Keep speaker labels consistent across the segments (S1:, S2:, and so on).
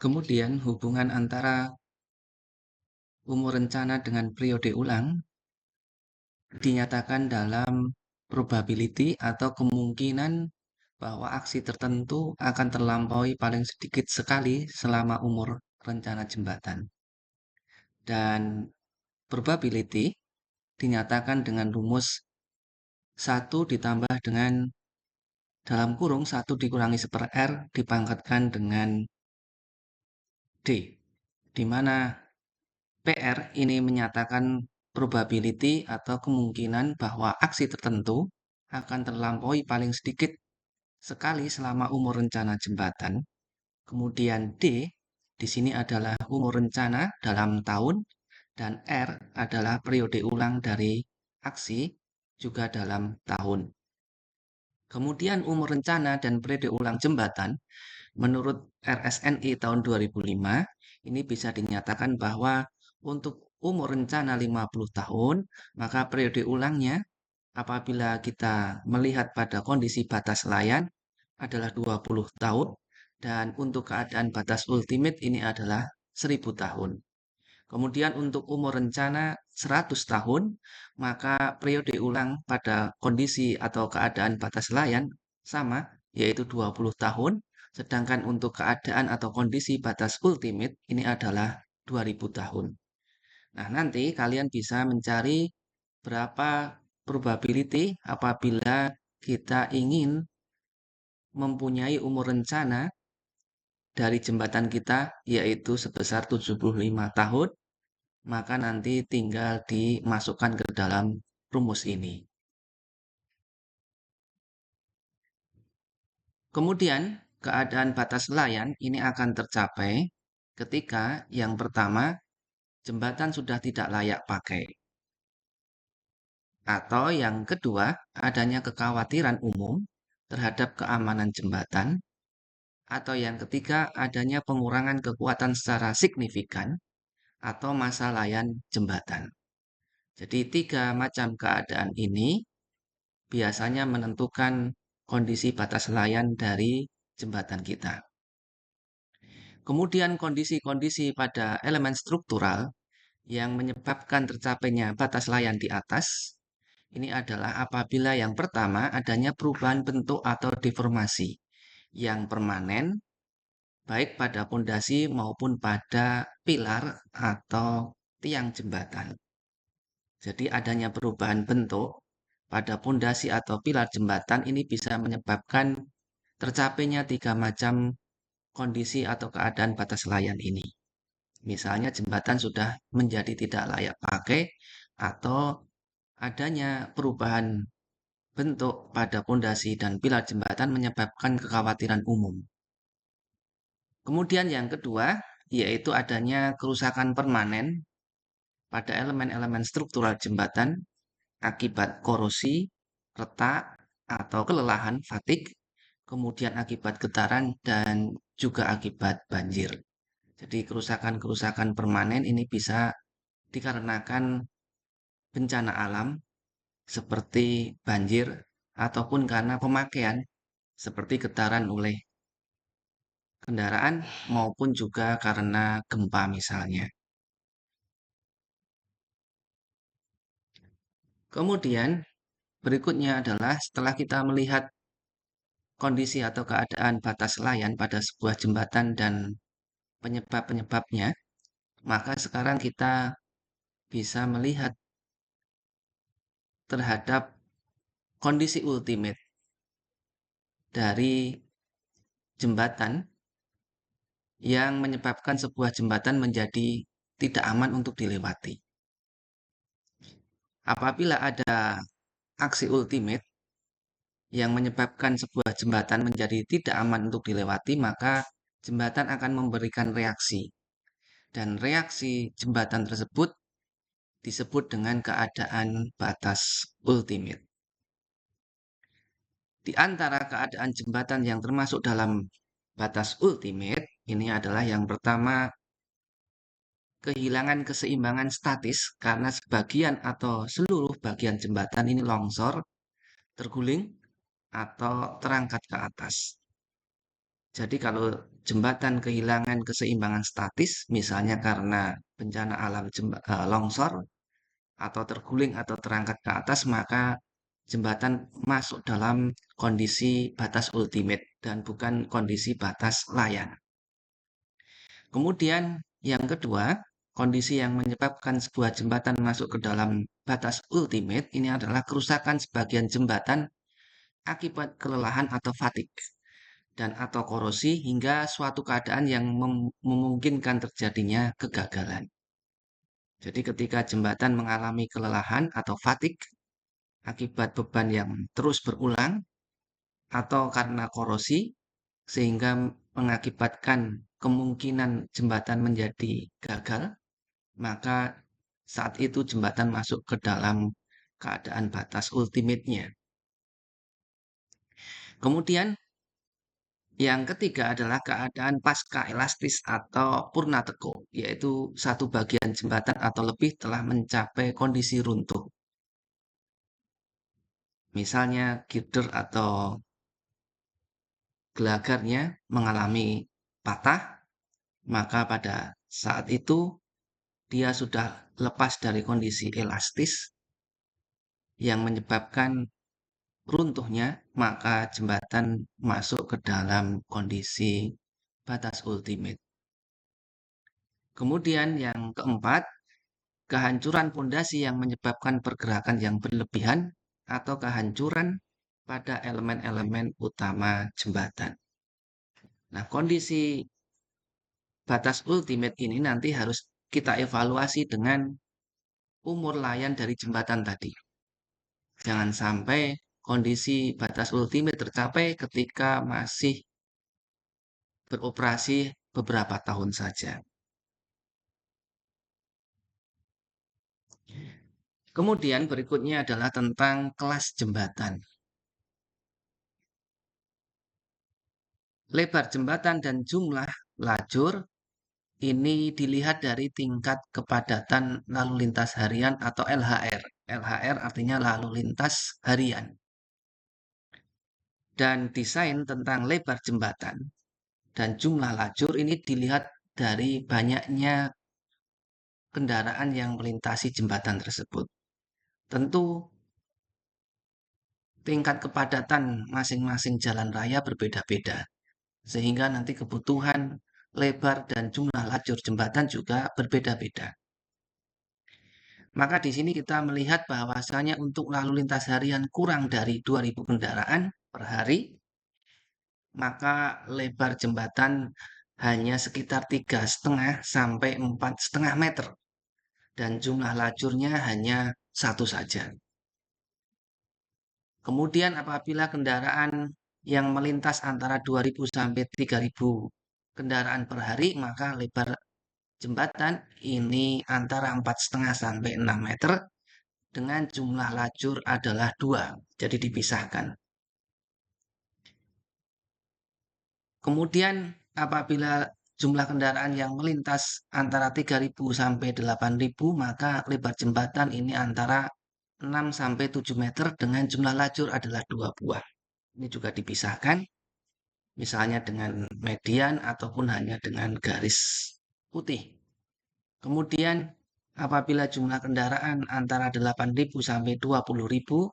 S1: Kemudian hubungan antara umur rencana dengan periode ulang dinyatakan dalam probability atau kemungkinan bahwa aksi tertentu akan terlampaui paling sedikit sekali selama umur rencana jembatan. Dan probability dinyatakan dengan rumus 1 ditambah dengan dalam kurung 1 dikurangi 1/r dipangkatkan dengan D, di mana PR ini menyatakan probability atau kemungkinan bahwa aksi tertentu akan terlampaui paling sedikit sekali selama umur rencana jembatan. Kemudian D di sini adalah umur rencana dalam tahun dan R adalah periode ulang dari aksi juga dalam tahun. Kemudian umur rencana dan periode ulang jembatan menurut RSNI tahun 2005 ini bisa dinyatakan bahwa untuk umur rencana 50 tahun, maka periode ulangnya apabila kita melihat pada kondisi batas layan adalah 20 tahun dan untuk keadaan batas ultimate ini adalah 1000 tahun. Kemudian untuk umur rencana 100 tahun, maka periode ulang pada kondisi atau keadaan batas layan sama, yaitu 20 tahun, sedangkan untuk keadaan atau kondisi batas ultimate ini adalah 2000 tahun. Nah, nanti kalian bisa mencari berapa probability apabila kita ingin mempunyai umur rencana dari jembatan kita yaitu sebesar 75 tahun, maka nanti tinggal dimasukkan ke dalam rumus ini. Kemudian, keadaan batas layan ini akan tercapai ketika yang pertama, jembatan sudah tidak layak pakai. Atau yang kedua, adanya kekhawatiran umum terhadap keamanan jembatan. Atau yang ketiga, adanya pengurangan kekuatan secara signifikan atau masa layan jembatan. Jadi tiga macam keadaan ini biasanya menentukan kondisi batas layan dari jembatan kita. Kemudian kondisi-kondisi pada elemen struktural yang menyebabkan tercapainya batas layan di atas, ini adalah apabila yang pertama adanya perubahan bentuk atau deformasi yang permanen, baik pada pondasi maupun pada pilar atau tiang jembatan. Jadi adanya perubahan bentuk pada pondasi atau pilar jembatan ini bisa menyebabkan tercapainya tiga macam kondisi atau keadaan batas layan ini. Misalnya jembatan sudah menjadi tidak layak pakai atau adanya perubahan bentuk pada pondasi dan pilar jembatan menyebabkan kekhawatiran umum. Kemudian yang kedua, yaitu adanya kerusakan permanen pada elemen-elemen struktural jembatan akibat korosi, retak, atau kelelahan fatik, kemudian akibat getaran, dan juga akibat banjir. Jadi kerusakan-kerusakan permanen ini bisa dikarenakan bencana alam seperti banjir ataupun karena pemakaian seperti getaran oleh kendaraan maupun juga karena gempa misalnya. Kemudian berikutnya adalah setelah kita melihat kondisi atau keadaan batas layan pada sebuah jembatan dan penyebab-penyebabnya, maka sekarang kita bisa melihat terhadap kondisi ultimate dari jembatan yang menyebabkan sebuah jembatan menjadi tidak aman untuk dilewati. Apabila ada aksi ultimate yang menyebabkan sebuah jembatan menjadi tidak aman untuk dilewati, maka jembatan akan memberikan reaksi. Dan reaksi jembatan tersebut disebut dengan keadaan batas ultimate. Di antara keadaan jembatan yang termasuk dalam batas ultimate, ini adalah yang pertama, kehilangan keseimbangan statis karena sebagian atau seluruh bagian jembatan ini longsor, terguling, atau terangkat ke atas. Jadi kalau jembatan kehilangan keseimbangan statis, misalnya karena bencana alam longsor atau terguling atau terangkat ke atas, maka jembatan masuk dalam kondisi batas ultimate dan bukan kondisi batas layan. Kemudian yang kedua, kondisi yang menyebabkan sebuah jembatan masuk ke dalam batas ultimate ini adalah kerusakan sebagian jembatan akibat kelelahan atau fatigue dan atau korosi hingga suatu keadaan yang memungkinkan terjadinya kegagalan. Jadi ketika jembatan mengalami kelelahan atau fatigue akibat beban yang terus berulang atau karena korosi sehingga mengakibatkan kemungkinan jembatan menjadi gagal, maka saat itu jembatan masuk ke dalam keadaan batas ultimate-nya. Kemudian yang ketiga adalah keadaan pasca elastis atau purna teko, yaitu satu bagian jembatan atau lebih telah mencapai kondisi runtuh. Misalnya girder atau gelagarnya mengalami patah, maka pada saat itu dia sudah lepas dari kondisi elastis yang menyebabkan runtuhnya, maka jembatan masuk ke dalam kondisi batas ultimate. Kemudian yang keempat, kehancuran pondasi yang menyebabkan pergerakan yang berlebihan atau kehancuran pada elemen-elemen utama jembatan. Nah, kondisi batas ultimate ini nanti harus kita evaluasi dengan umur layan dari jembatan tadi. Jangan sampai kondisi batas ultimate tercapai ketika masih beroperasi beberapa tahun saja. Kemudian berikutnya adalah tentang kelas jembatan. Lebar jembatan dan jumlah lajur ini dilihat dari tingkat kepadatan lalu lintas harian atau LHR. LHR artinya lalu lintas harian. Dan desain tentang lebar jembatan dan jumlah lajur ini dilihat dari banyaknya kendaraan yang melintasi jembatan tersebut. Tentu tingkat kepadatan masing-masing jalan raya berbeda-beda, sehingga nanti kebutuhan lebar dan jumlah lajur jembatan juga berbeda-beda. Maka di sini kita melihat bahwasanya untuk lalu lintas harian kurang dari 2.000 kendaraan per hari, maka lebar jembatan hanya sekitar 3,5 sampai 4,5 meter dan jumlah lajurnya hanya satu saja. Kemudian apabila kendaraan yang melintas antara 2.000 sampai 3.000 kendaraan per hari, maka lebar jembatan ini antara 4,5 sampai 6 meter dengan jumlah lajur adalah 2, jadi dipisahkan. Kemudian apabila jumlah kendaraan yang melintas antara 3.000 sampai 8.000, maka lebar jembatan ini antara 6 sampai 7 meter dengan jumlah lajur adalah 2 buah. Ini juga dipisahkan, misalnya dengan median ataupun hanya dengan garis putih. Kemudian apabila jumlah kendaraan antara 8.000 sampai 20.000,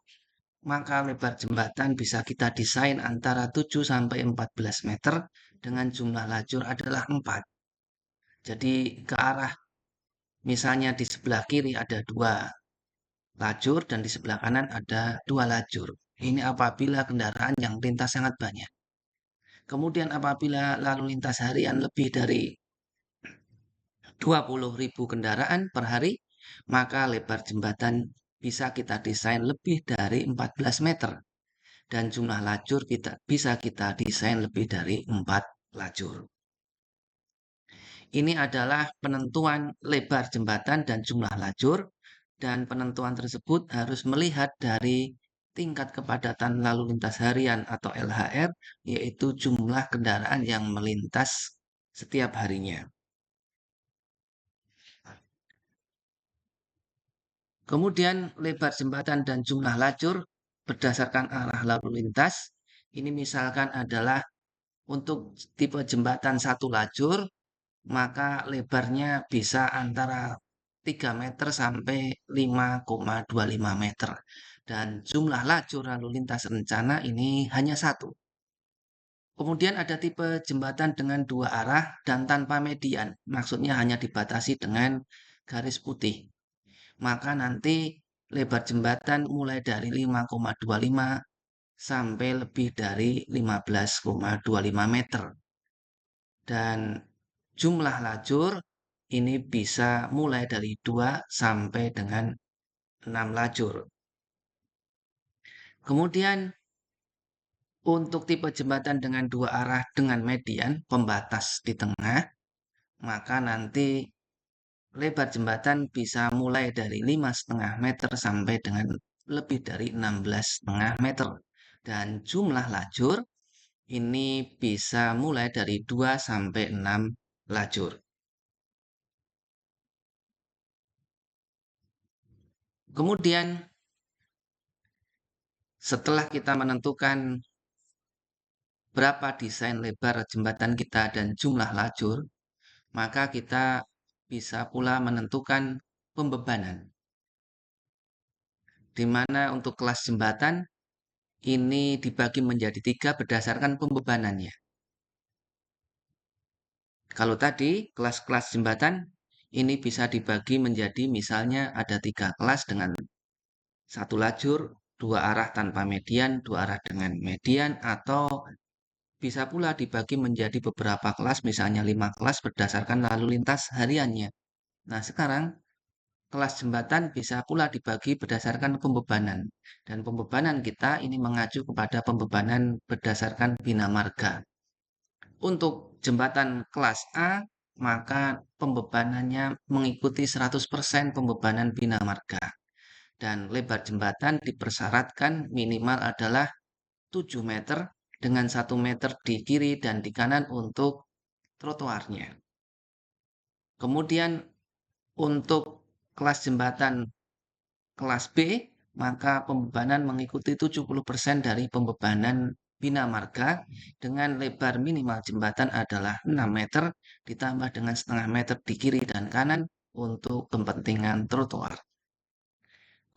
S1: maka lebar jembatan bisa kita desain antara 7 sampai 14 meter dengan jumlah lajur adalah 4. Jadi ke arah misalnya di sebelah kiri ada 2 lajur dan di sebelah kanan ada 2 lajur. Ini apabila kendaraan yang lintas sangat banyak. Kemudian apabila lalu lintas harian lebih dari 20.000 kendaraan per hari, maka lebar jembatan bisa kita desain lebih dari 14 meter. Dan jumlah lajur bisa kita desain lebih dari 4 lajur. Ini adalah penentuan lebar jembatan dan jumlah lajur, dan penentuan tersebut harus melihat dari tingkat kepadatan lalu lintas harian atau LHR, yaitu jumlah kendaraan yang melintas setiap harinya. Kemudian lebar jembatan dan jumlah lajur berdasarkan arah lalu lintas. Ini misalkan adalah Untuk tipe jembatan satu lajur, maka lebarnya bisa antara 3 meter sampai 5,25 meter. Dan jumlah lajur lalu lintas rencana ini hanya satu. Kemudian ada tipe jembatan dengan dua arah dan tanpa median. Maksudnya hanya dibatasi dengan garis putih. Maka nanti lebar jembatan mulai dari 5,25 sampai lebih dari 15,25 meter. Dan jumlah lajur ini bisa mulai dari 2 sampai dengan 6 lajur. Kemudian untuk tipe jembatan dengan dua arah dengan median pembatas di tengah, maka nanti lebar jembatan bisa mulai dari 5,5 meter sampai dengan lebih dari 16,5 meter. Dan jumlah lajur ini bisa mulai dari 2 sampai 6 lajur. Kemudian setelah kita menentukan berapa desain lebar jembatan kita dan jumlah lajur, maka kita bisa pula menentukan pembebanan. Di mana untuk kelas jembatan ini dibagi menjadi 3 berdasarkan pembebanannya. Kalau tadi kelas-kelas jembatan ini bisa dibagi menjadi misalnya ada 3 kelas dengan satu lajur, 2 arah tanpa median, 2 arah dengan median, atau bisa pula dibagi menjadi beberapa kelas, misalnya 5 kelas berdasarkan lalu lintas hariannya. Nah, sekarang kelas jembatan bisa pula dibagi berdasarkan pembebanan. Dan pembebanan kita ini mengacu kepada pembebanan berdasarkan bina marga. Untuk jembatan kelas A, maka pembebanannya mengikuti 100% pembebanan bina marga. Dan lebar jembatan dipersyaratkan minimal adalah 7 meter dengan 1 meter di kiri dan di kanan untuk trotoarnya. Kemudian untuk kelas jembatan kelas B, maka pembebanan mengikuti 70% dari pembebanan bina marga dengan lebar minimal jembatan adalah 6 meter ditambah dengan setengah meter di kiri dan kanan untuk kepentingan trotoar.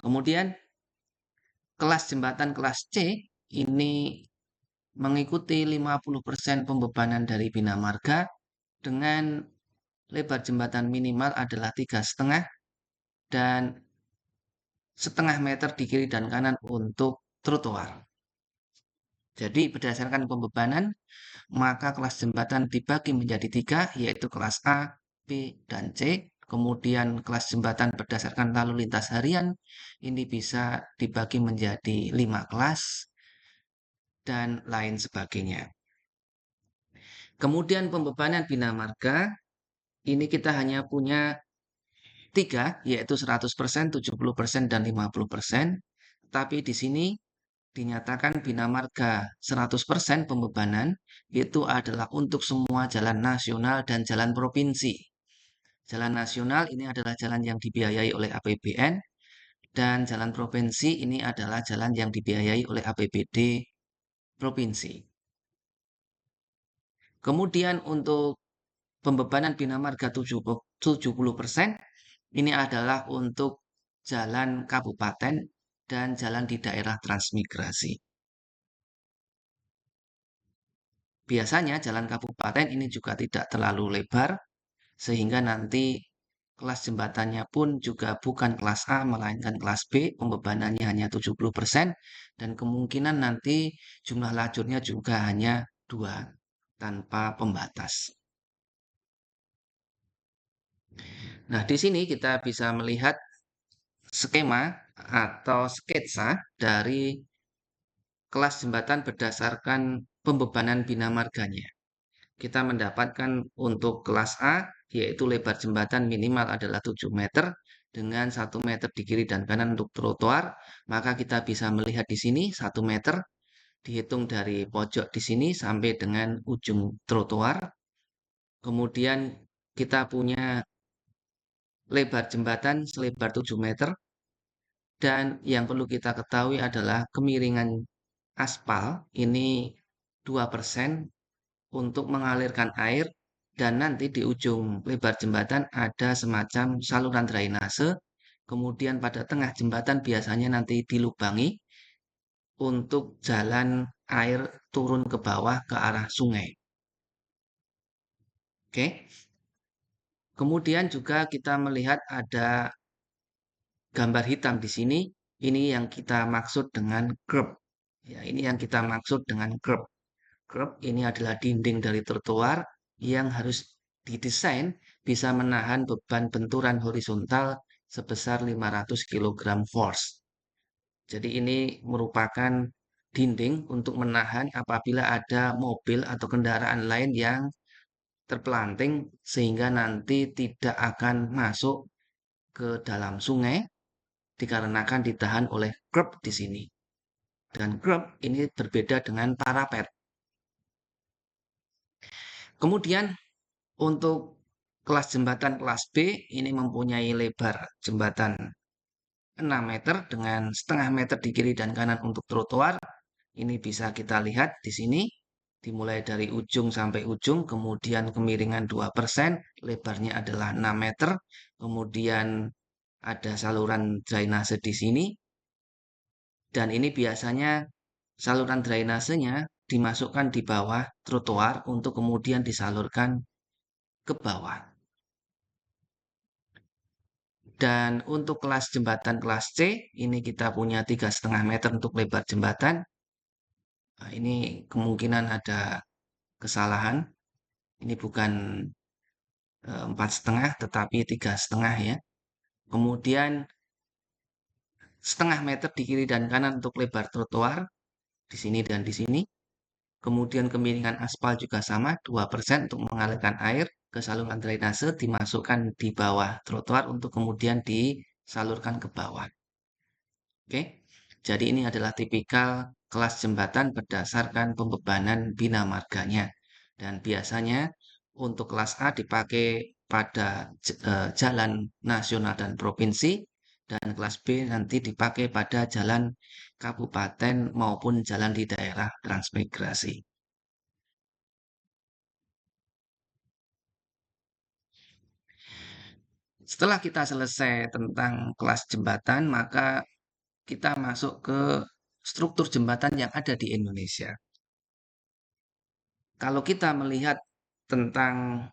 S1: Kemudian kelas jembatan kelas C ini mengikuti 50% pembebanan dari bina marga dengan lebar jembatan minimal adalah 3,5 dan setengah meter di kiri dan kanan untuk trotoar. Jadi berdasarkan pembebanan, maka kelas jembatan dibagi menjadi 3, yaitu kelas A, B, dan C. Kemudian kelas jembatan berdasarkan lalu lintas harian, ini bisa dibagi menjadi 5 kelas, dan lain sebagainya. Kemudian pembebanan bina marga, ini kita hanya punya 3, yaitu 100%, 70%, dan 50%. Tapi di sini dinyatakan bina marga 100% pembebanan itu adalah untuk semua jalan nasional dan jalan provinsi. Jalan nasional ini adalah jalan yang dibiayai oleh APBN dan jalan provinsi ini adalah jalan yang dibiayai oleh APBD provinsi. Kemudian untuk pembebanan bina marga 70% ini adalah untuk jalan kabupaten dan jalan di daerah transmigrasi. Biasanya jalan kabupaten ini juga tidak terlalu lebar, sehingga nanti kelas jembatannya pun juga bukan kelas A, melainkan kelas B, pembebanannya hanya 70%, dan kemungkinan nanti jumlah lajurnya juga hanya 2, tanpa pembatas. Nah, di sini kita bisa melihat skema atau sketsa dari kelas jembatan berdasarkan pembebanan bina marganya. Kita mendapatkan untuk kelas A, yaitu lebar jembatan minimal adalah 7 meter dengan 1 meter di kiri dan kanan untuk trotoar. Maka kita bisa melihat di sini 1 meter dihitung dari pojok di sini sampai dengan ujung trotoar. Kemudian kita punya lebar jembatan selebar 7 meter. Dan yang perlu kita ketahui adalah kemiringan aspal ini 2% untuk mengalirkan air dan nanti di ujung lebar jembatan ada semacam saluran drainase. Kemudian pada tengah jembatan biasanya nanti dilubangi untuk jalan air turun ke bawah ke arah sungai. Oke. Kemudian juga kita melihat ada gambar hitam di sini. Ini yang kita maksud dengan curb. Ya, ini yang kita maksud dengan curb. Curb ini adalah dinding dari trotoar yang harus didesain bisa menahan beban benturan horizontal sebesar 500 kg force. Jadi ini merupakan dinding untuk menahan apabila ada mobil atau kendaraan lain yang terpelanting sehingga nanti tidak akan masuk ke dalam sungai dikarenakan ditahan oleh curb di sini. Dan curb ini berbeda dengan parapet. Kemudian untuk kelas jembatan kelas B ini mempunyai lebar jembatan 6 meter dengan setengah meter di kiri dan kanan untuk trotoar. Ini bisa kita lihat di sini dimulai dari ujung sampai ujung, kemudian kemiringan 2%, lebarnya adalah 6 meter, kemudian ada saluran drainase di sini, dan ini biasanya saluran drainasenya dimasukkan di bawah trotoar untuk kemudian disalurkan ke bawah. Dan untuk kelas jembatan kelas C, ini kita punya 3,5 meter untuk lebar jembatan. Nah, ini kemungkinan ada kesalahan. Ini bukan 4,5, tetapi 3,5 ya. Kemudian setengah meter di kiri dan kanan untuk lebar trotoar di sini dan di sini. Kemudian kemiringan aspal juga sama, 2% untuk mengalirkan air ke saluran drainase dimasukkan di bawah trotoar untuk kemudian disalurkan ke bawah. Oke, jadi ini adalah tipikal kelas jembatan berdasarkan pembebanan bina marganya. Dan biasanya untuk kelas A dipakai pada jalan nasional dan provinsi, dan kelas B nanti dipakai pada jalan kabupaten maupun jalan di daerah transmigrasi. Setelah kita selesai tentang kelas jembatan, maka kita masuk ke struktur jembatan yang ada di Indonesia. Kalau kita melihat tentang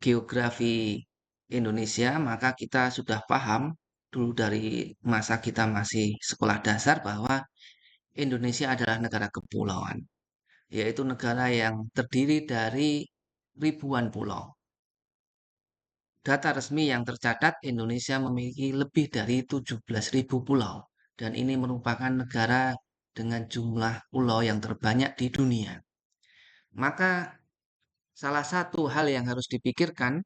S1: geografi Indonesia, maka kita sudah paham dulu dari masa kita masih sekolah dasar bahwa Indonesia adalah negara kepulauan, yaitu negara yang terdiri dari ribuan pulau. Data resmi yang tercatat, Indonesia memiliki lebih dari 17.000 pulau, dan ini merupakan negara dengan jumlah pulau yang terbanyak di dunia. Maka salah satu hal yang harus dipikirkan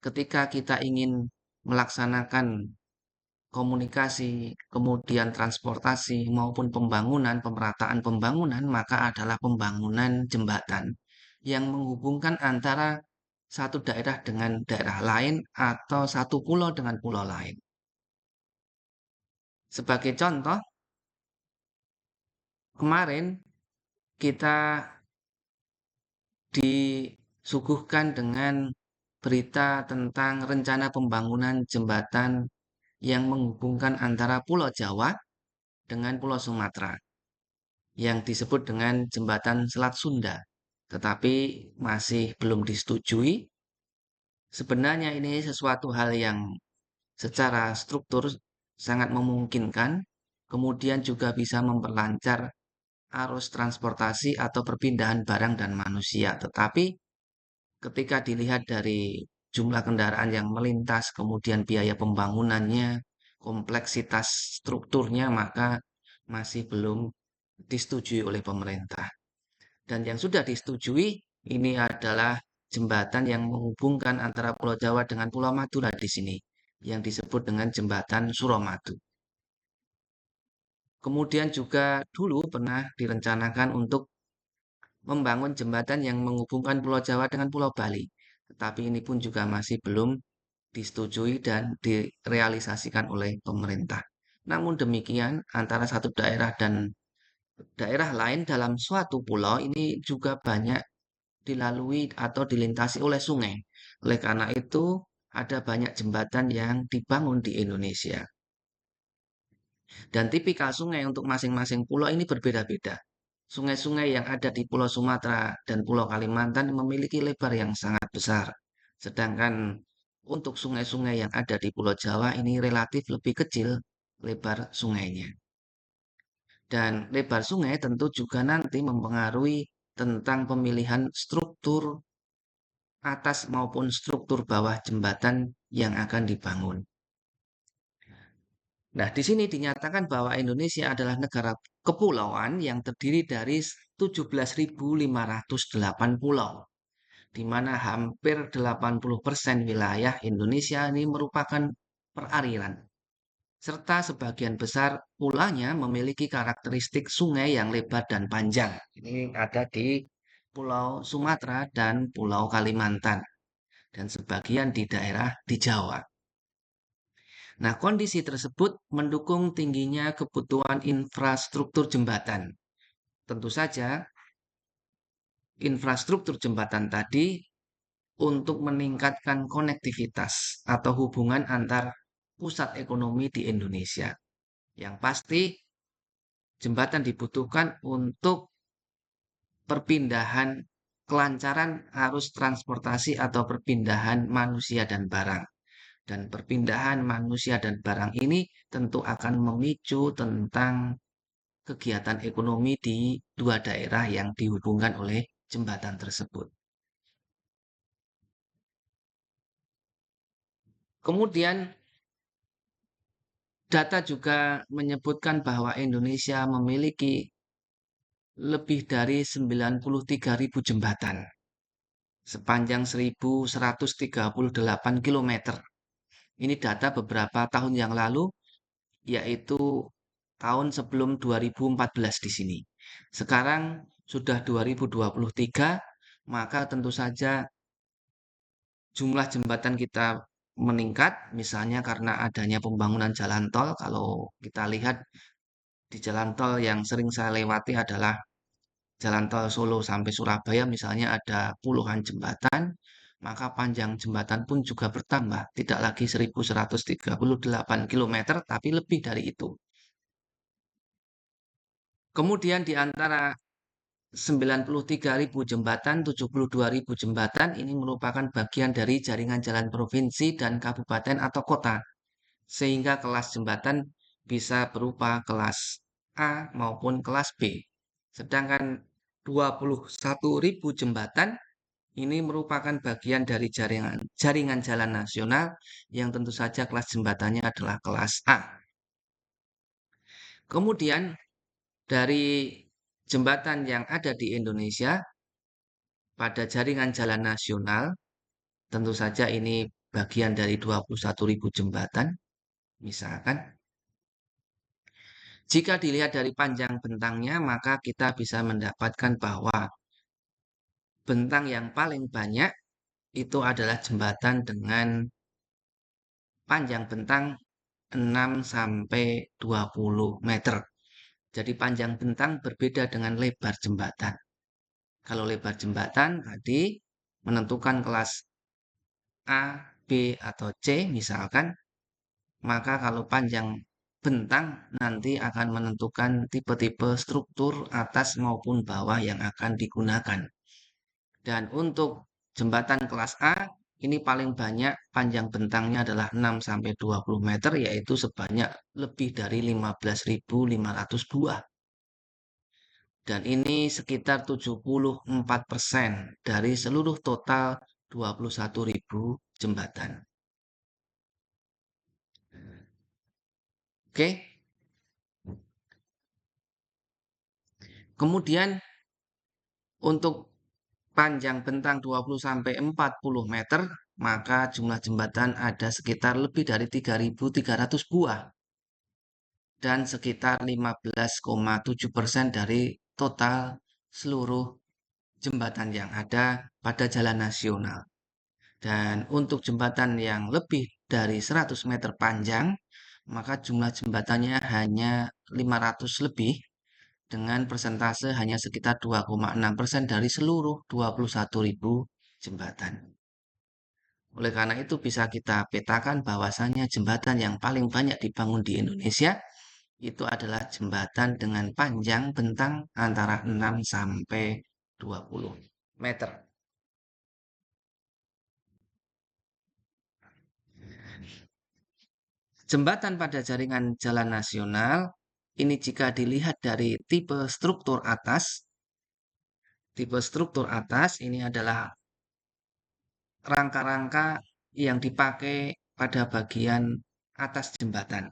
S1: ketika kita ingin melaksanakan komunikasi, kemudian transportasi maupun pembangunan, pemerataan pembangunan, maka adalah pembangunan jembatan yang menghubungkan antara satu daerah dengan daerah lain atau satu pulau dengan pulau lain. Sebagai contoh, kemarin kita disuguhkan dengan berita tentang rencana pembangunan jembatan yang menghubungkan antara Pulau Jawa dengan Pulau Sumatera yang disebut dengan jembatan Selat Sunda, tetapi masih belum disetujui. Sebenarnya ini sesuatu hal yang secara struktur sangat memungkinkan, kemudian juga bisa memperlancar arus transportasi atau perpindahan barang dan manusia. Tetapi ketika dilihat dari jumlah kendaraan yang melintas, kemudian biaya pembangunannya, kompleksitas strukturnya, maka masih belum disetujui oleh pemerintah. Dan yang sudah disetujui ini adalah jembatan yang menghubungkan antara Pulau Jawa dengan Pulau Madura di sini, yang disebut dengan jembatan Suramadu. Kemudian juga dulu pernah direncanakan untuk membangun jembatan yang menghubungkan Pulau Jawa dengan Pulau Bali. Tetapi ini pun juga masih belum disetujui dan direalisasikan oleh pemerintah. Namun demikian, antara satu daerah dan daerah lain dalam suatu pulau ini juga banyak dilalui atau dilintasi oleh sungai. Oleh karena itu, ada banyak jembatan yang dibangun di Indonesia. Dan tipikal sungai untuk masing-masing pulau ini berbeda-beda. Sungai-sungai yang ada di Pulau Sumatera dan Pulau Kalimantan memiliki lebar yang sangat besar. Sedangkan untuk sungai-sungai yang ada di Pulau Jawa ini relatif lebih kecil lebar sungainya. Dan lebar sungai tentu juga nanti mempengaruhi tentang pemilihan struktur atas maupun struktur bawah jembatan yang akan dibangun. Nah, di sini dinyatakan bahwa Indonesia adalah negara kepulauan yang terdiri dari 17.508 pulau, di mana hampir 80% wilayah Indonesia ini merupakan perairan, serta sebagian besar pulaunya memiliki karakteristik sungai yang lebar dan panjang. Ini ada di Pulau Sumatera dan Pulau Kalimantan, dan sebagian di daerah di Jawa. Nah, kondisi tersebut mendukung tingginya kebutuhan infrastruktur jembatan. Tentu saja, infrastruktur jembatan tadi untuk meningkatkan konektivitas atau hubungan antar pusat ekonomi di Indonesia. Yang pasti, jembatan dibutuhkan untuk perpindahan kelancaran arus transportasi atau perpindahan manusia dan barang. Dan perpindahan manusia dan barang ini tentu akan memicu tentang kegiatan ekonomi di dua daerah yang dihubungkan oleh jembatan tersebut. Kemudian data juga menyebutkan bahwa Indonesia memiliki lebih dari 93.000 jembatan sepanjang 1.138 km. Ini data beberapa tahun yang lalu, yaitu tahun sebelum 2014 di sini. Sekarang sudah 2023, maka tentu saja jumlah jembatan kita meningkat, misalnya karena adanya pembangunan jalan tol. Kalau kita lihat di jalan tol yang sering saya lewati adalah jalan tol Solo sampai Surabaya, misalnya ada puluhan jembatan, maka panjang jembatan pun juga bertambah, tidak lagi 1.138 km, tapi lebih dari itu. Kemudian di antara 93.000 jembatan, 72.000 jembatan ini merupakan bagian dari jaringan jalan provinsi dan kabupaten atau kota. Sehingga kelas jembatan bisa berupa kelas A maupun kelas B. Sedangkan 21.000 jembatan ini merupakan bagian dari jaringan jalan nasional yang tentu saja kelas jembatannya adalah kelas A. Kemudian dari jembatan yang ada di Indonesia pada jaringan jalan nasional, tentu saja ini bagian dari 21.000 jembatan, misalkan. Jika dilihat dari panjang bentangnya, maka kita bisa mendapatkan bahwa bentang yang paling banyak itu adalah jembatan dengan panjang bentang 6 sampai 20 meter. Jadi panjang bentang berbeda dengan lebar jembatan. Kalau lebar jembatan tadi menentukan kelas A, B, atau C misalkan, maka kalau panjang bentang nanti akan menentukan tipe-tipe struktur atas maupun bawah yang akan digunakan. Dan untuk jembatan kelas A, ini paling banyak panjang bentangnya adalah 6-20 meter, yaitu sebanyak lebih dari 15.500 buah. Dan ini sekitar 74% dari seluruh total 21.000 jembatan. Oke. Kemudian untuk panjang bentang 20-40 meter, maka jumlah jembatan ada sekitar lebih dari 3.300 buah. Dan sekitar 15,7% dari total seluruh jembatan yang ada pada jalan nasional. Dan untuk jembatan yang lebih dari 100 meter panjang, maka jumlah jembatannya hanya 500 lebih. dengan persentase hanya sekitar 2,6% dari seluruh 21.000 jembatan. Oleh karena itu bisa kita petakan bahwasannya jembatan yang paling banyak dibangun di Indonesia itu adalah jembatan dengan panjang bentang antara 6 sampai 20 meter. Jembatan pada jaringan jalan nasional ini jika dilihat dari tipe struktur atas ini adalah rangka-rangka yang dipakai pada bagian atas jembatan.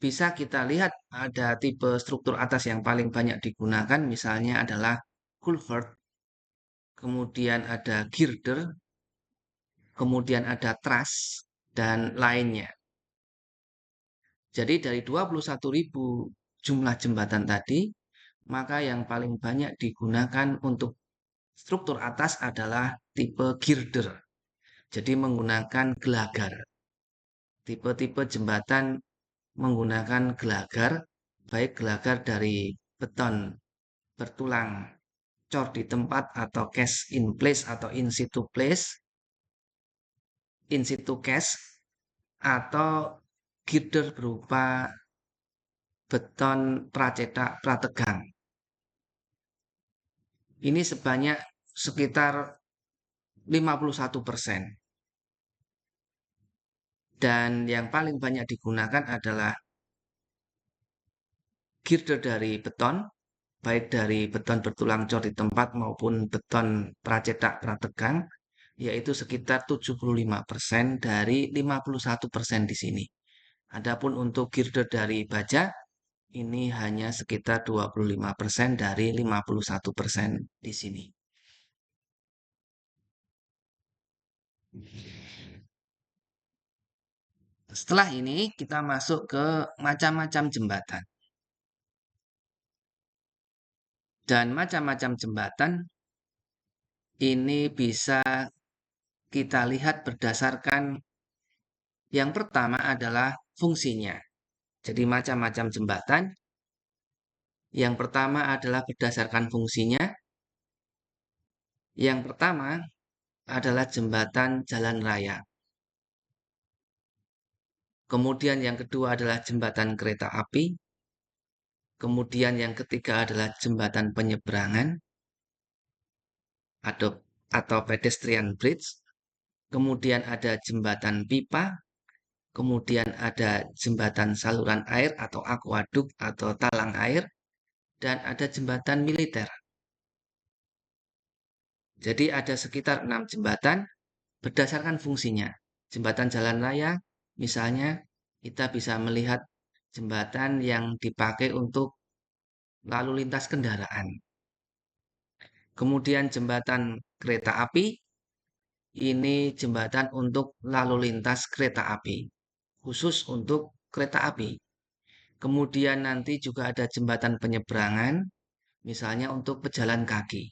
S1: Bisa kita lihat ada tipe struktur atas yang paling banyak digunakan, misalnya adalah culvert, kemudian ada girder, kemudian ada truss, dan lainnya. Jadi dari 21.000 jumlah jembatan tadi, maka yang paling banyak digunakan untuk struktur atas adalah tipe girder. Jadi menggunakan gelagar. Tipe-tipe jembatan menggunakan gelagar, baik gelagar dari beton bertulang cor di tempat atau cast in place atau in situ cast, atau girder berupa beton pracetak prategang. Ini sebanyak sekitar 51%. Dan yang paling banyak digunakan adalah girder dari beton, baik dari beton bertulang cor di tempat maupun beton pracetak prategang, yaitu sekitar 75% dari 51% di sini. Adapun untuk girder dari baja, ini hanya sekitar 25% dari 51% di sini. Setelah ini kita masuk ke macam-macam jembatan. Dan macam-macam jembatan ini bisa kita lihat berdasarkan yang pertama adalah fungsinya. Jadi macam-macam jembatan. Yang pertama adalah berdasarkan fungsinya. Yang pertama adalah jembatan jalan raya. Kemudian yang kedua adalah jembatan kereta api. Kemudian yang ketiga adalah jembatan penyeberangan atau pedestrian bridge. Kemudian ada jembatan pipa. Kemudian ada jembatan saluran air atau akuaduk atau talang air. Dan ada jembatan militer. Jadi ada sekitar 6 jembatan berdasarkan fungsinya. Jembatan jalan raya, misalnya kita bisa melihat jembatan yang dipakai untuk lalu lintas kendaraan. Kemudian jembatan kereta api, ini jembatan untuk lalu lintas kereta api, khusus untuk kereta api. Kemudian nanti juga ada jembatan penyeberangan, misalnya untuk pejalan kaki.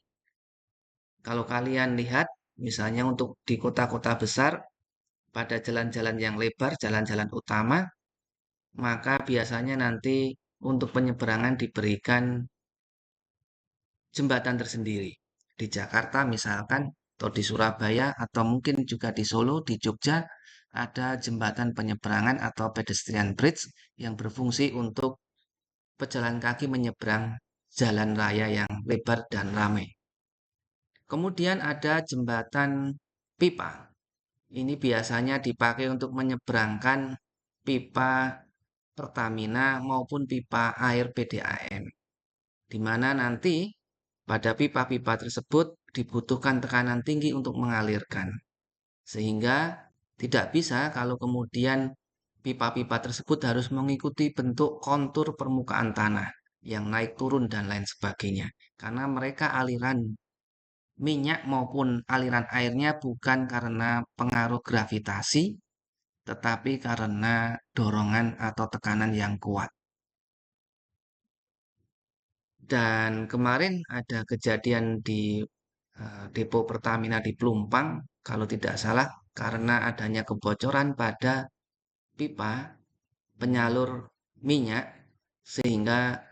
S1: Kalau kalian lihat, misalnya untuk di kota-kota besar, pada jalan-jalan yang lebar, jalan-jalan utama, maka biasanya nanti untuk penyeberangan diberikan jembatan tersendiri. Di Jakarta misalkan, atau di Surabaya, atau mungkin juga di Solo, di Jogja, ada jembatan penyeberangan atau pedestrian bridge yang berfungsi untuk pejalan kaki menyeberang jalan raya yang lebar dan ramai. Kemudian ada jembatan pipa. Ini biasanya dipakai untuk menyeberangkan pipa Pertamina maupun pipa air PDAM, di mana nanti pada pipa-pipa tersebut dibutuhkan tekanan tinggi untuk mengalirkan, sehingga tidak bisa kalau kemudian pipa-pipa tersebut harus mengikuti bentuk kontur permukaan tanah yang naik turun dan lain sebagainya, karena mereka aliran minyak maupun aliran airnya bukan karena pengaruh gravitasi, tetapi karena dorongan atau tekanan yang kuat. Dan kemarin ada kejadian di depo Pertamina di Pelumpang, kalau tidak salah, karena adanya kebocoran pada pipa penyalur minyak, sehingga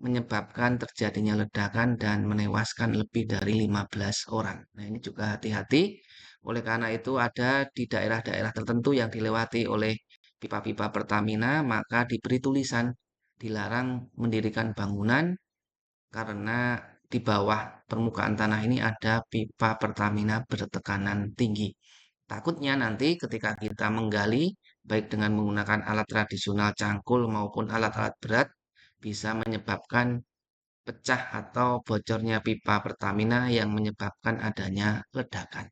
S1: menyebabkan terjadinya ledakan dan menewaskan lebih dari 15 orang. Nah, ini juga hati-hati. Oleh karena itu ada di daerah-daerah tertentu yang dilewati oleh pipa-pipa Pertamina, maka diberi tulisan dilarang mendirikan bangunan karena di bawah permukaan tanah ini ada pipa Pertamina bertekanan tinggi. Takutnya nanti ketika kita menggali, baik dengan menggunakan alat tradisional cangkul maupun alat-alat berat, bisa menyebabkan pecah atau bocornya pipa Pertamina yang menyebabkan adanya ledakan.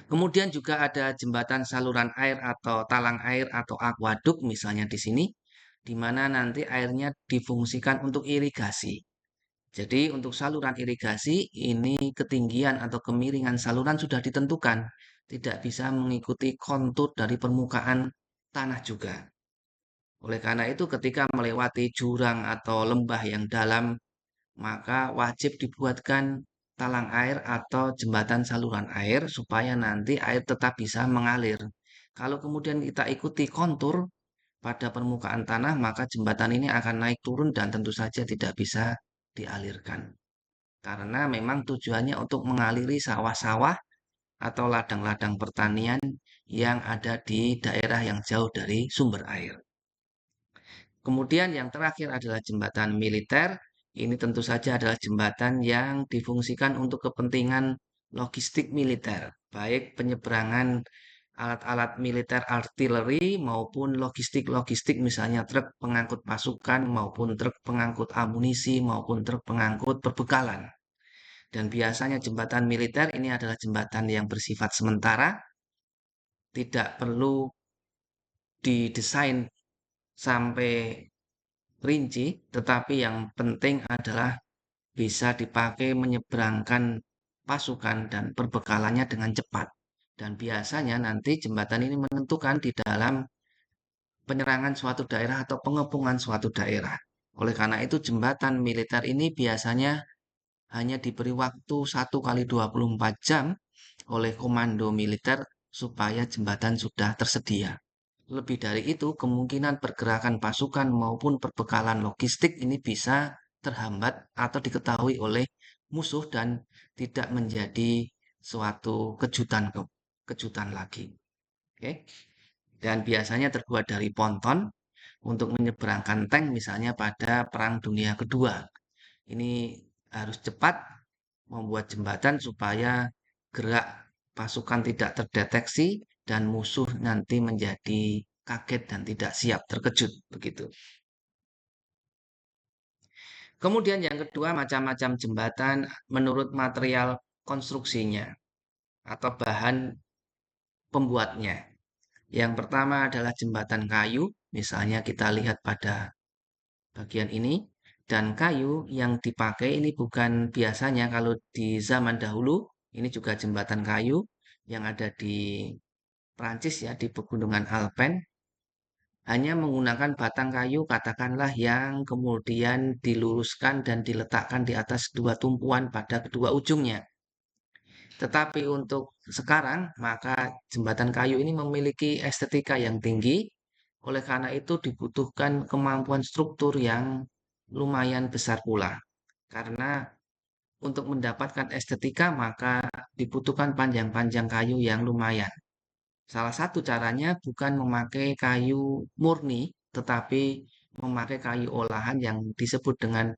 S1: Kemudian juga ada jembatan saluran air atau talang air atau aquaduk misalnya di sini, di mana nanti airnya difungsikan untuk irigasi. Jadi untuk saluran irigasi ini ketinggian atau kemiringan saluran sudah ditentukan, tidak bisa mengikuti kontur dari permukaan tanah juga. Oleh karena itu ketika melewati jurang atau lembah yang dalam, maka wajib dibuatkan talang air atau jembatan saluran air supaya nanti air tetap bisa mengalir. Kalau kemudian kita ikuti kontur pada permukaan tanah, maka jembatan ini akan naik turun dan tentu saja tidak bisa dialirkan. Karena memang tujuannya untuk mengaliri sawah-sawah atau ladang-ladang pertanian yang ada di daerah yang jauh dari sumber air. Kemudian yang terakhir adalah jembatan militer. Ini tentu saja adalah jembatan yang difungsikan untuk kepentingan logistik militer, baik penyeberangan alat-alat militer artileri maupun logistik-logistik misalnya truk pengangkut pasukan maupun truk pengangkut amunisi maupun truk pengangkut perbekalan. Dan biasanya jembatan militer ini adalah jembatan yang bersifat sementara, tidak perlu didesain sampai rinci, tetapi yang penting adalah bisa dipakai menyeberangkan pasukan dan perbekalannya dengan cepat. Dan biasanya nanti jembatan ini menentukan di dalam penyerangan suatu daerah atau pengepungan suatu daerah. Oleh karena itu jembatan militer ini biasanya hanya diberi waktu 1 kali 24 jam oleh komando militer supaya jembatan sudah tersedia. Lebih dari itu, kemungkinan pergerakan pasukan maupun perbekalan logistik ini bisa terhambat atau diketahui oleh musuh dan tidak menjadi suatu kejutan lagi. Oke. Dan biasanya terbuat dari ponton untuk menyeberangkan tank misalnya pada Perang Dunia Kedua. Ini harus cepat membuat jembatan supaya gerak pasukan tidak terdeteksi dan musuh nanti menjadi kaget dan tidak siap terkejut begitu. Kemudian yang kedua macam-macam jembatan menurut material konstruksinya atau bahan pembuatnya. Yang pertama adalah jembatan kayu, misalnya kita lihat pada bagian ini. Dan kayu yang dipakai ini bukan biasanya kalau di zaman dahulu, ini juga jembatan kayu yang ada di Prancis ya, di pegunungan Alpen, hanya menggunakan batang kayu katakanlah yang kemudian diluruskan dan diletakkan di atas dua tumpuan pada kedua ujungnya. Tetapi untuk sekarang, maka jembatan kayu ini memiliki estetika yang tinggi, oleh karena itu dibutuhkan kemampuan struktur yang lumayan besar pula. Karena untuk mendapatkan estetika, maka dibutuhkan panjang-panjang kayu yang lumayan. Salah satu caranya bukan memakai kayu murni, tetapi memakai kayu olahan yang disebut dengan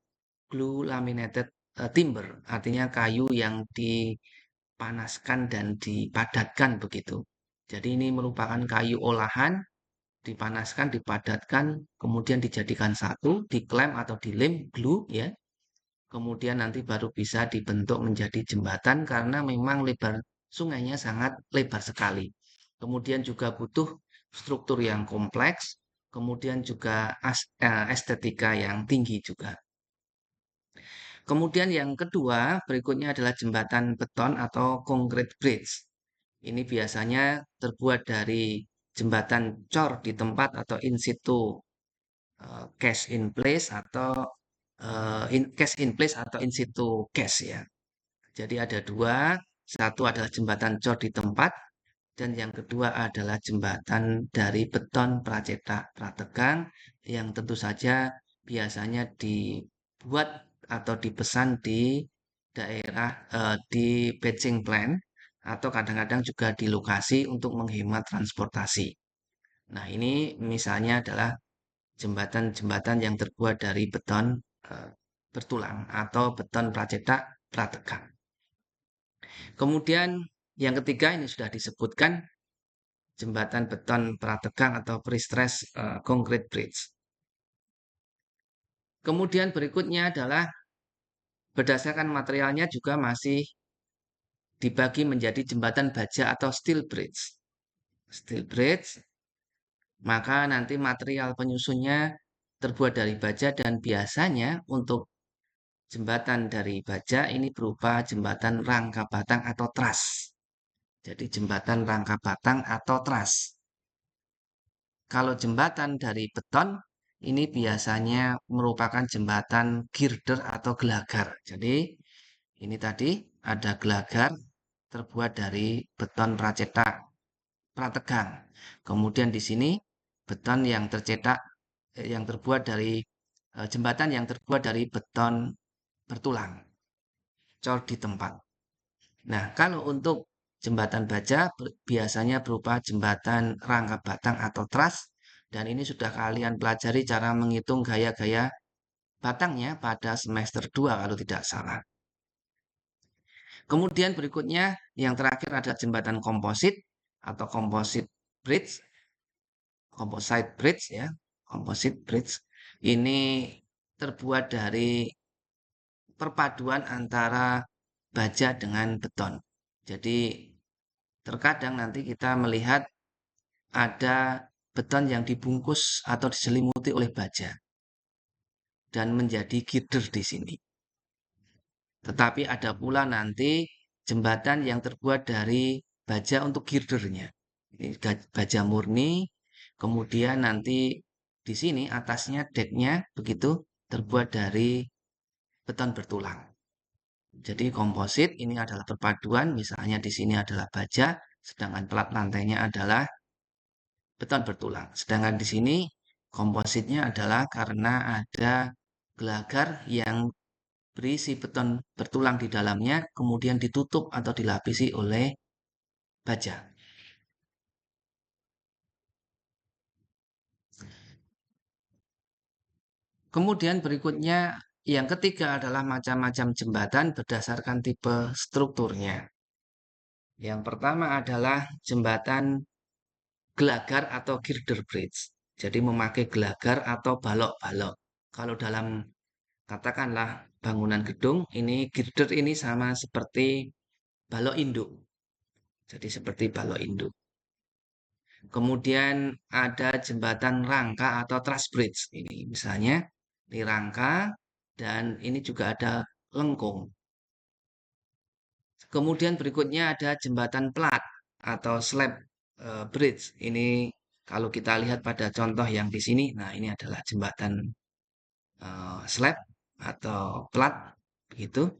S1: glue laminated timber, artinya kayu yang dipanaskan dan dipadatkan begitu. Jadi ini merupakan kayu olahan, dipanaskan, dipadatkan, kemudian dijadikan satu, diklem atau dilem glue ya. Kemudian nanti baru bisa dibentuk menjadi jembatan karena memang lebar sungainya sangat lebar sekali. Kemudian juga butuh struktur yang kompleks, kemudian juga estetika yang tinggi juga. Kemudian yang kedua, berikutnya adalah jembatan beton atau concrete bridge. Ini biasanya terbuat dari jembatan cor di tempat atau in situ cash in place atau cash in place atau in situ cash ya. Jadi ada dua, satu adalah jembatan cor di tempat dan yang kedua adalah jembatan dari beton pracetak prategang yang tentu saja biasanya dibuat atau dipesan di daerah di batching plant atau kadang-kadang juga di lokasi untuk menghemat transportasi. Nah, ini misalnya adalah jembatan-jembatan yang terbuat dari beton eh, bertulang atau beton pracetak prategang. Kemudian yang ketiga ini sudah disebutkan jembatan beton prategang atau pre-stressed concrete bridge. Kemudian berikutnya adalah berdasarkan materialnya juga masih dibagi menjadi jembatan baja atau steel bridge. Steel bridge, maka nanti material penyusunnya terbuat dari baja dan biasanya untuk jembatan dari baja ini berupa jembatan rangka batang atau truss. Jadi jembatan rangka batang atau truss. Kalau jembatan dari beton ini biasanya merupakan jembatan girder atau gelagar. Jadi ini tadi ada gelagar terbuat dari beton pracetak prategang. Kemudian di sini beton yang tercetak yang terbuat dari jembatan yang terbuat dari beton bertulang, cor di tempat. Nah, kalau untuk jembatan baja biasanya berupa jembatan rangka batang atau truss dan ini sudah kalian pelajari cara menghitung gaya-gaya batangnya pada semester 2 kalau tidak salah. Kemudian berikutnya yang terakhir ada jembatan komposit atau composite bridge ya, composite bridge. Ini terbuat dari perpaduan antara baja dengan beton. Jadi terkadang nanti kita melihat ada beton yang dibungkus atau diselimuti oleh baja dan menjadi girder di sini. Tetapi ada pula nanti jembatan yang terbuat dari baja untuk girdernya. Ini baja murni, kemudian nanti di sini atasnya decknya begitu terbuat dari beton bertulang. Jadi komposit ini adalah perpaduan, misalnya di sini adalah baja, sedangkan pelat lantainya adalah beton bertulang. Sedangkan di sini kompositnya adalah karena ada gelagar yang berisi beton bertulang di dalamnya, kemudian ditutup atau dilapisi oleh baja. Kemudian berikutnya yang ketiga adalah macam-macam jembatan berdasarkan tipe strukturnya. Yang pertama adalah jembatan gelagar atau girder bridge. Jadi memakai gelagar atau balok-balok. Kalau dalam katakanlah bangunan gedung, ini girder ini sama seperti balok induk. Jadi seperti balok induk. Kemudian ada jembatan rangka atau truss bridge. Ini misalnya di rangka dan ini juga ada lengkung. Kemudian berikutnya ada jembatan plat atau slab bridge. Ini kalau kita lihat pada contoh yang di sini, nah ini adalah jembatan slab atau plat begitu.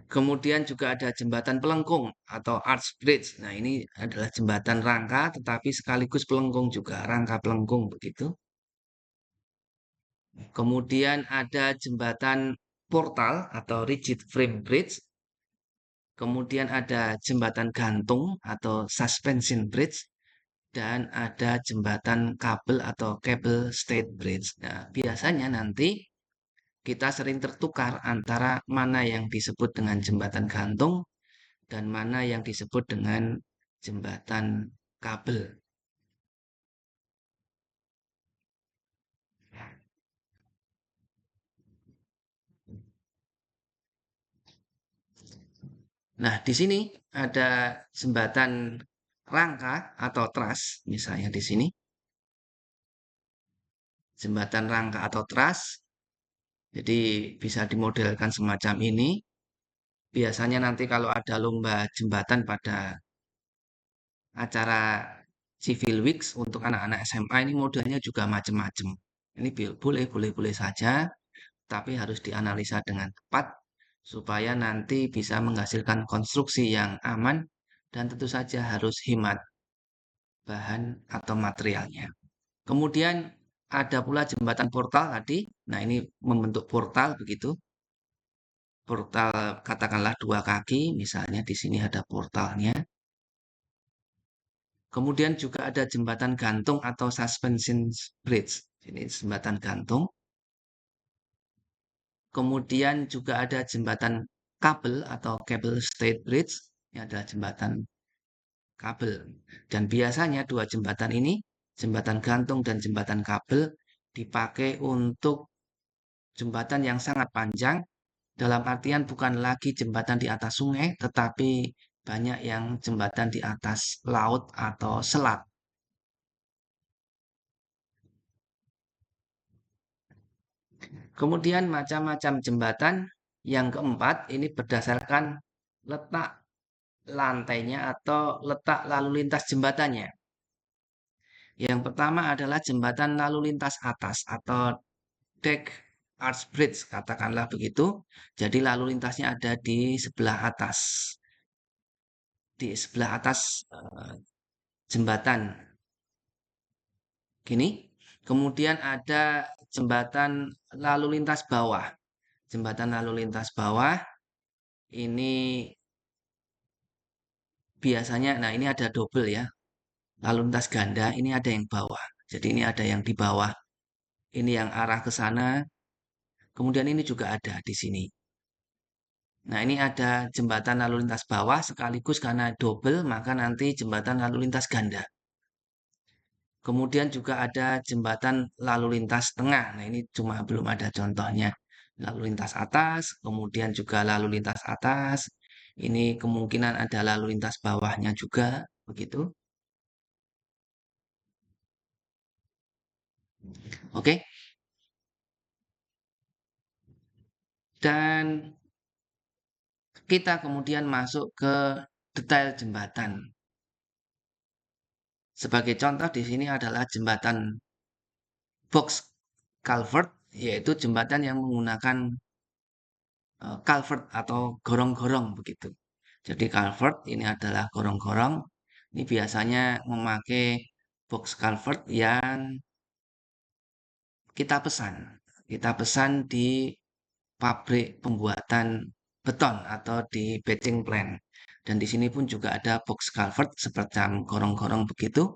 S1: Kemudian juga ada jembatan pelengkung atau arch bridge. Nah, ini adalah jembatan rangka tetapi sekaligus pelengkung juga, rangka pelengkung begitu. Kemudian ada jembatan portal atau rigid frame bridge. Kemudian ada jembatan gantung atau suspension bridge dan ada jembatan kabel atau cable stayed bridge. Nah, biasanya nanti kita sering tertukar antara mana yang disebut dengan jembatan gantung dan mana yang disebut dengan jembatan kabel. Nah, di sini ada jembatan rangka atau truss, misalnya di sini. Jembatan rangka atau truss, jadi bisa dimodelkan semacam ini. Biasanya nanti kalau ada lomba jembatan pada acara Civil Weeks untuk anak-anak SMA ini modelnya juga macam-macam. Ini boleh saja, tapi harus dianalisa dengan tepat supaya nanti bisa menghasilkan konstruksi yang aman dan tentu saja harus hemat bahan atau materialnya. Kemudian ada pula jembatan portal tadi. Nah, ini membentuk portal begitu. Portal katakanlah dua kaki, misalnya di sini ada portalnya. Kemudian juga ada jembatan gantung atau suspension bridge. Ini jembatan gantung. Kemudian juga ada jembatan kabel atau cable stayed bridge. Ini adalah jembatan kabel. Dan biasanya dua jembatan ini, jembatan gantung dan jembatan kabel, dipakai untuk jembatan yang sangat panjang. Dalam artian bukan lagi jembatan di atas sungai, tetapi banyak yang jembatan di atas laut atau selat. Kemudian macam-macam jembatan. Yang keempat, ini berdasarkan letak lantainya atau letak lalu lintas jembatannya. Yang pertama adalah jembatan lalu lintas atas atau deck arch bridge, katakanlah begitu. Jadi lalu lintasnya ada di sebelah atas. Di sebelah atas jembatan. Gini. Kemudian ada jembatan lalu lintas bawah. Jembatan lalu lintas bawah ini biasanya, nah ini ada double ya. Lalu lintas ganda, ini ada yang bawah. Jadi ini ada yang di bawah. Ini yang arah ke sana. Kemudian ini juga ada di sini. Nah, ini ada jembatan lalu lintas bawah sekaligus karena double, maka nanti jembatan lalu lintas ganda. Kemudian juga ada jembatan lalu lintas tengah. Nah, ini cuma belum ada contohnya. Lalu lintas atas, kemudian juga lalu lintas atas. Ini kemungkinan ada lalu lintas bawahnya juga, begitu. Oke. Dan kita kemudian masuk ke detail jembatan. Sebagai contoh di sini adalah jembatan box culvert, yaitu jembatan yang menggunakan culvert atau gorong-gorong begitu. Jadi culvert ini adalah gorong-gorong. Ini biasanya memakai box culvert yang kita pesan. Kita pesan di pabrik pembuatan beton atau di batching plant. Dan di sini pun juga ada box culvert seperti gorong-gorong begitu.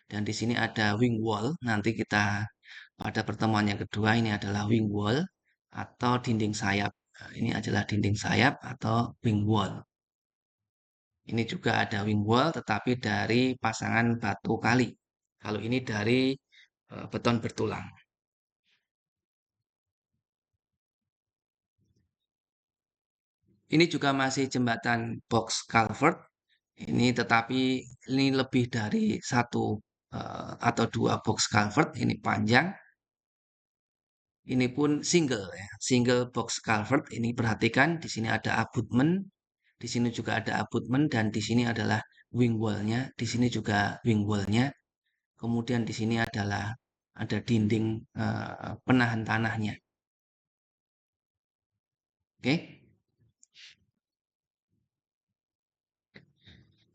S1: Dan di sini ada wing wall. Nanti kita pada pertemuan yang kedua ini adalah wing wall atau dinding sayap. Nah, ini adalah dinding sayap atau wing wall. Ini juga ada wing wall tetapi dari pasangan batu kali. Kalau ini dari beton bertulang. Ini juga masih jembatan box culvert. Ini tetapi ini lebih dari satu atau dua box culvert. Ini panjang. Ini pun single ya, single box culvert. Ini perhatikan di sini ada abutment, di sini juga ada abutment dan di sini adalah wing wall-nya, di sini juga wing wall-nya. Kemudian di sini adalah ada dinding penahan tanahnya. Oke.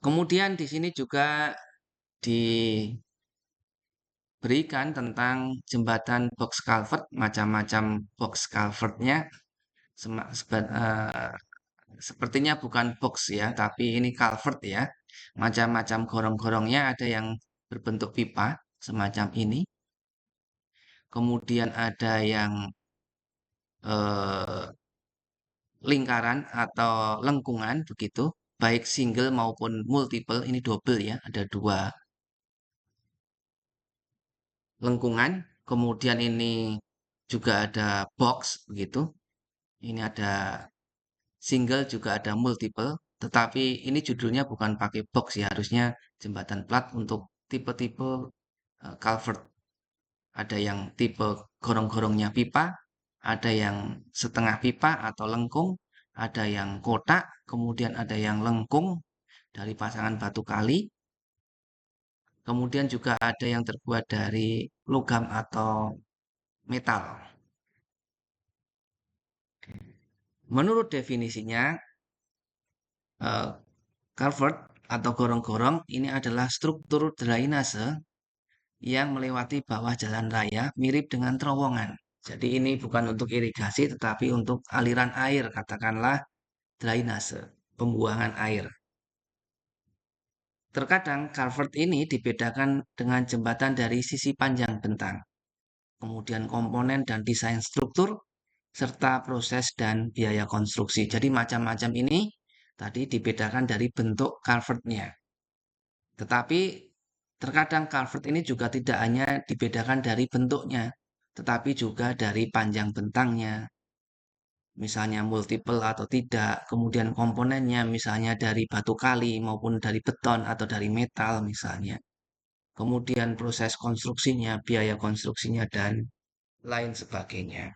S1: Kemudian di sini juga diberikan tentang jembatan box culvert, macam-macam box culvertnya. Sepertinya bukan box ya, tapi ini culvert ya. Macam-macam gorong-gorongnya ada yang berbentuk pipa semacam ini. Kemudian ada yang eh, lingkaran atau lengkungan begitu, baik single maupun multiple. Ini double ya, ada dua lengkungan. Kemudian ini juga ada box begitu. Ini ada single juga ada multiple, tetapi ini judulnya bukan pakai box ya, harusnya jembatan plat untuk tipe-tipe culvert. Ada yang tipe gorong-gorongnya pipa, ada yang setengah pipa atau lengkung, ada yang kotak, kemudian ada yang lengkung dari pasangan batu kali, kemudian juga ada yang terbuat dari logam atau metal. Menurut definisinya, culvert atau gorong-gorong ini adalah struktur drainase yang melewati bawah jalan raya mirip dengan terowongan. Jadi ini bukan untuk irigasi tetapi untuk aliran air, katakanlah drainase, pembuangan air. Terkadang culvert ini dibedakan dengan jembatan dari sisi panjang bentang, kemudian komponen dan desain struktur, serta proses dan biaya konstruksi. Jadi macam-macam ini tadi dibedakan dari bentuk culvertnya. Tetapi terkadang culvert ini juga tidak hanya dibedakan dari bentuknya, tetapi juga dari panjang bentangnya, misalnya multiple atau tidak, kemudian komponennya misalnya dari batu kali maupun dari beton atau dari metal misalnya. Kemudian proses konstruksinya, biaya konstruksinya, dan lain sebagainya.